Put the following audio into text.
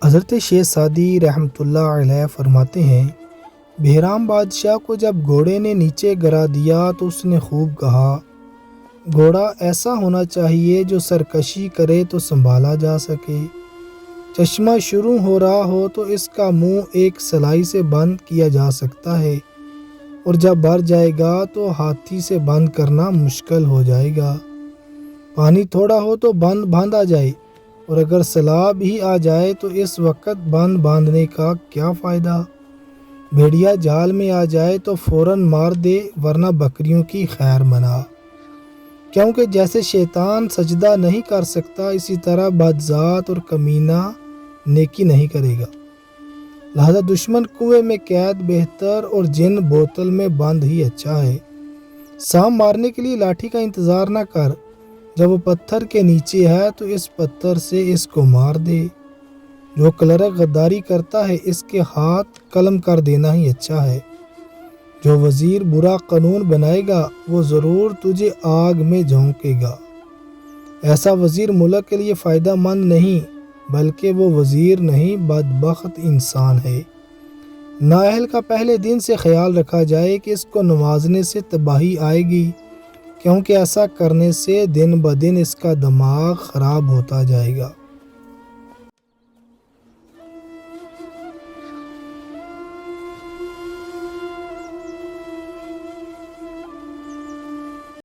حضرت شیخ سعدی رحمۃ اللہ علیہ فرماتے ہیں، بہرام بادشاہ کو جب گھوڑے نے نیچے گرا دیا تو اس نے خوب کہا، گھوڑا ایسا ہونا چاہیے جو سرکشی کرے تو سنبھالا جا سکے۔ چشمہ شروع ہو رہا ہو تو اس کا منہ ایک سلائی سے بند کیا جا سکتا ہے، اور جب بھر جائے گا تو ہاتھی سے بند کرنا مشکل ہو جائے گا۔ پانی تھوڑا ہو تو بند باندھا جائے، اور اگر سیلاب ہی آ جائے تو اس وقت بند باندھنے کا کیا فائدہ؟ بھیڑیا جال میں آ جائے تو فوراً مار دے، ورنہ بکریوں کی خیر منا، کیونکہ جیسے شیطان سجدہ نہیں کر سکتا اسی طرح بدذات اور کمینہ نیکی نہیں کرے گا۔ لہذا دشمن کنویں میں قید بہتر اور جن بوتل میں بند ہی اچھا ہے۔ سانپ مارنے کے لیے لاٹھی کا انتظار نہ کر، جب وہ پتھر کے نیچے ہے تو اس پتھر سے اس کو مار دے۔ جو کلرک غداری کرتا ہے اس کے ہاتھ قلم کر دینا ہی اچھا ہے۔ جو وزیر برا قانون بنائے گا وہ ضرور تجھے آگ میں جھونکے گا۔ ایسا وزیر ملک کے لیے فائدہ مند نہیں، بلکہ وہ وزیر نہیں بدبخت انسان ہے۔ نااہل کا پہلے دن سے خیال رکھا جائے کہ اس کو نوازنے سے تباہی آئے گی، کیونکہ ایسا کرنے سے دن بدن اس کا دماغ خراب ہوتا جائے گا۔